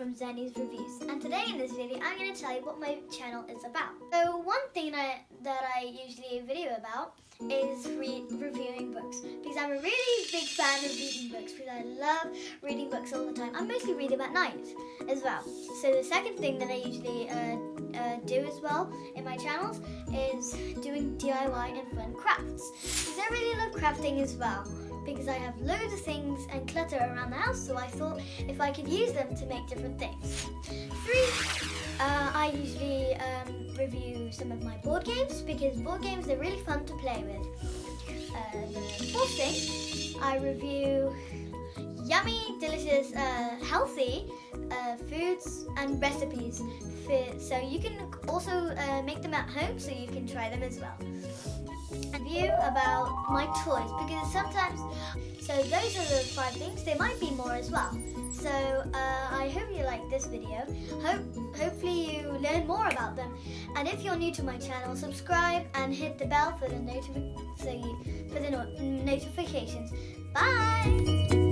from Zayni's Reviews, and today in this video I'm going to tell you what my channel is about. So one thing that I usually video about is reviewing books, because I'm a really big fan of reading books, because I love reading books all the time. I mostly read them at night as well. So the second thing that I usually do as well in my channels is doing DIY and fun crafts, because I really love crafting as well, because I have loads of things and clutter around the house, so I thought if I could use them to make different things. 3, I usually review some of my board games, because board games are really fun to play with. The 4th thing, I review yummy, delicious, healthy foods and recipes, so you can also make them at home, so you can try them as well. Review about my toys, because sometimes, so those are the 5 things. There might be more as well. So I hope you like this video. Hopefully you learn more about them. And if you're new to my channel, subscribe and hit the bell for the notifications. Bye.